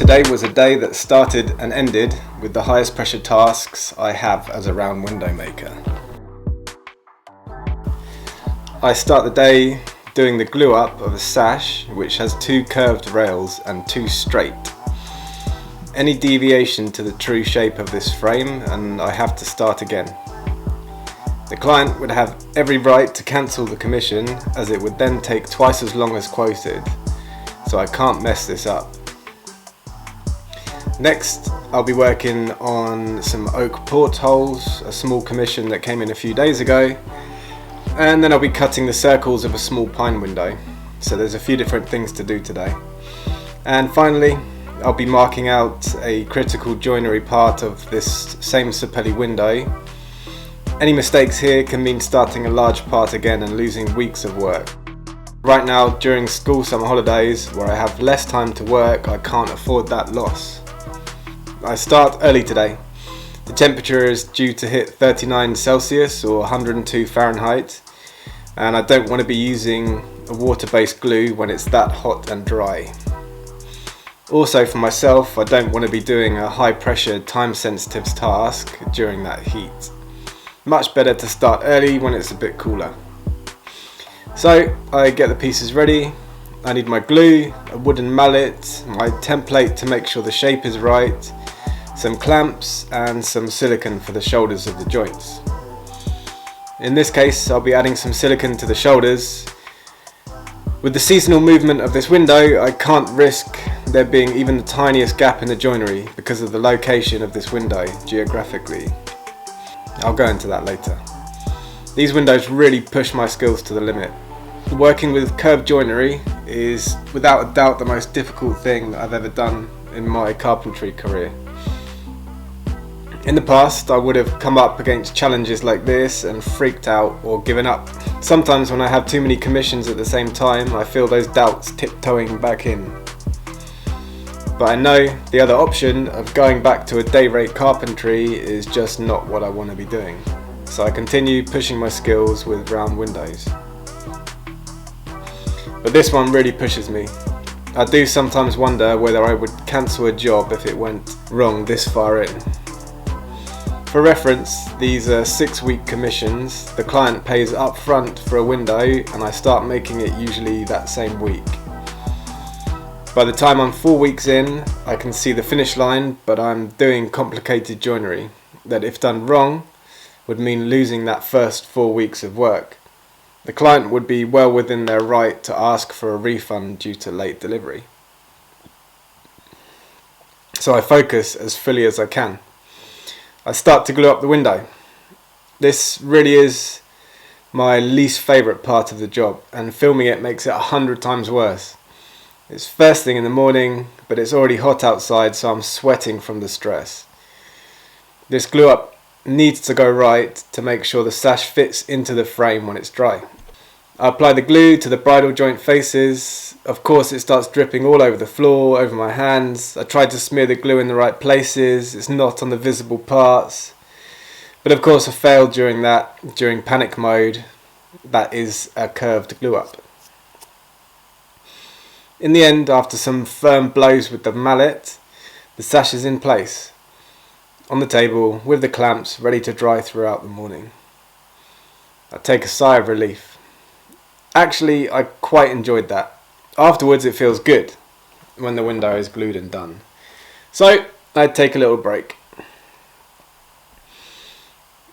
Today was a day that started and ended with the highest pressure tasks I have as a round window maker. I start the day doing the glue up of a sash which has 2 curved rails and 2 straight. Any deviation to the true shape of this frame and I have to start again. The client would have every right to cancel the commission as it would then take twice as long as quoted, so I can't mess this up. Next, I'll be working on some oak portholes, a small commission that came in a few days ago, and then I'll be cutting the circles of a small pine window. So there's a few different things to do today. And finally, I'll be marking out a critical joinery part of this same Sapelli window. Any mistakes here can mean starting a large part again and losing weeks of work. Right now, during school summer holidays, where I have less time to work, I can't afford that loss. I start early today. The temperature is due to hit 39 Celsius or 102 Fahrenheit, and I don't want to be using a water-based glue when it's that hot and dry. Also for myself, I don't want to be doing a high-pressure, time-sensitive task during that heat. Much better to start early when it's a bit cooler. So I get the pieces ready. I need my glue, a wooden mallet, my template to make sure the shape is right, some clamps and some silicone for the shoulders of the joints. In this case, I'll be adding some silicone to the shoulders. With the seasonal movement of this window, I can't risk there being even the tiniest gap in the joinery because of the location of this window geographically. I'll go into that later. These windows really push my skills to the limit. Working with curved joinery is without a doubt the most difficult thing I've ever done in my carpentry career. In the past, I would have come up against challenges like this and freaked out or given up. Sometimes when I have too many commissions at the same time, I feel those doubts tiptoeing back in. But I know the other option of going back to a day rate carpentry is just not what I want to be doing. So I continue pushing my skills with round windows. But this one really pushes me. I do sometimes wonder whether I would cancel a job if it went wrong this far in. For reference, these are 6-week commissions. The client pays up front for a window and I start making it usually that same week. By the time I'm 4 weeks in, I can see the finish line, but I'm doing complicated joinery that, if done wrong, would mean losing that first 4 weeks of work. The client would be well within their right to ask for a refund due to late delivery. So I focus as fully as I can. I start to glue up the window. This really is my least favourite part of the job, and filming it makes it 100 times worse. It's first thing in the morning, but it's already hot outside, so I'm sweating from the stress. This glue up needs to go right to make sure the sash fits into the frame when it's dry. I apply the glue to the bridle joint faces. Of course, it starts dripping all over the floor, over my hands. I try to smear the glue in the right places. It's not on the visible parts. But of course I failed during panic mode. That is a curved glue up. In the end, after some firm blows with the mallet, the sash is in place, on the table with the clamps ready to dry throughout the morning. I take a sigh of relief. Actually, I quite enjoyed that. Afterwards it feels good when the window is glued and done. So I take a little break.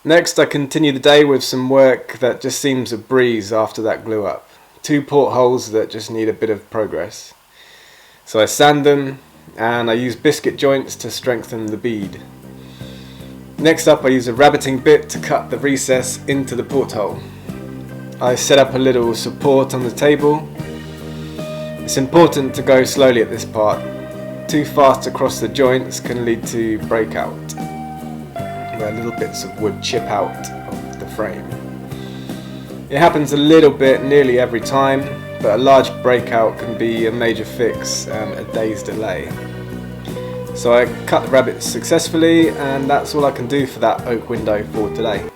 Next I continue the day with some work that just seems a breeze after that glue up. 2 portholes that just need a bit of progress. So I sand them and I use biscuit joints to strengthen the bead. Next up I use a rabbiting bit to cut the recess into the porthole. I set up a little support on the table. It's important to go slowly at this part. Too fast across the joints can lead to breakout, where little bits of wood chip out of the frame. It happens a little bit nearly every time, but a large breakout can be a major fix and a day's delay. So I cut the rabbets successfully, and that's all I can do for that oak window for today.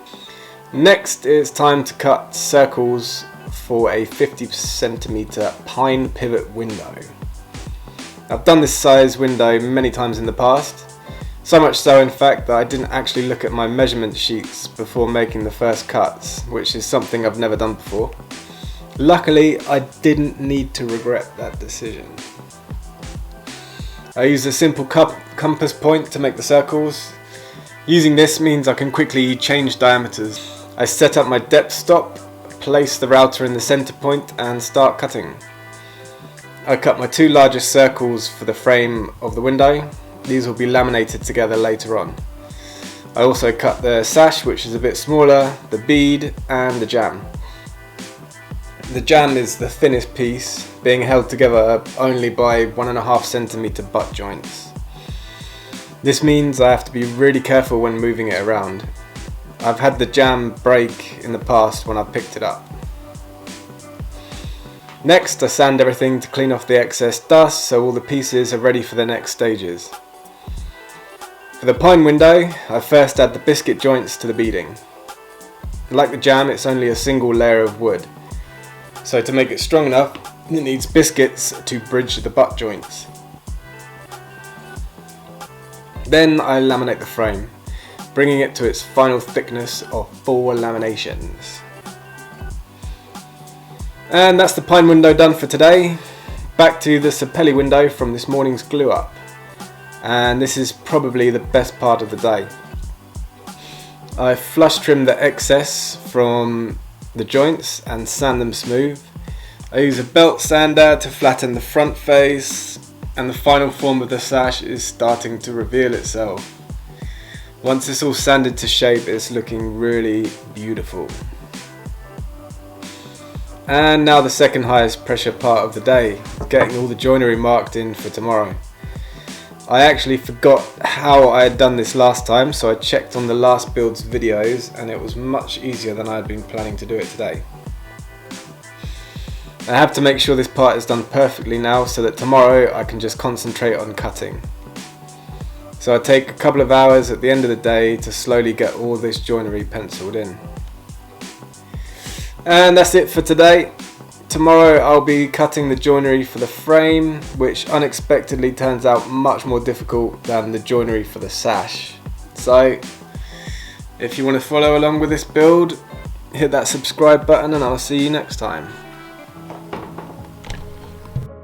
Next, it's time to cut circles for a 50 centimeter pine pivot window. I've done this size window many times in the past, so much so in fact that I didn't actually look at my measurement sheets before making the first cuts, which is something I've never done before. Luckily, I didn't need to regret that decision. I used a simple compass point to make the circles. Using this means I can quickly change diameters. I set up my depth stop, place the router in the center point and start cutting. I cut my two largest circles for the frame of the window. These will be laminated together later on. I also cut the sash, which is a bit smaller, the bead and the jamb. The jamb is the thinnest piece, being held together only by 1.5 centimeter butt joints. This means I have to be really careful when moving it around. I've had the jamb break in the past when I picked it up. Next, I sand everything to clean off the excess dust so all the pieces are ready for the next stages. For the pine window, I first add the biscuit joints to the beading. Like the jamb, it's only a single layer of wood. So to make it strong enough, it needs biscuits to bridge the butt joints. Then I laminate the frame, bringing it to its final thickness of 4 laminations. And that's the pine window done for today. Back to the sapelli window from this morning's glue up. And this is probably the best part of the day. I flush trim the excess from the joints and sand them smooth. I use a belt sander to flatten the front face, and the final form of the sash is starting to reveal itself. Once it's all sanded to shape, it's looking really beautiful. And now the second highest pressure part of the day, getting all the joinery marked in for tomorrow. I actually forgot how I had done this last time, so I checked on the last build's videos and it was much easier than I had been planning to do it today. I have to make sure this part is done perfectly now so that tomorrow I can just concentrate on cutting. So I take a couple of hours at the end of the day to slowly get all this joinery penciled in. And that's it for today. Tomorrow I'll be cutting the joinery for the frame, which unexpectedly turns out much more difficult than the joinery for the sash. So if you want to follow along with this build, hit that subscribe button and I'll see you next time.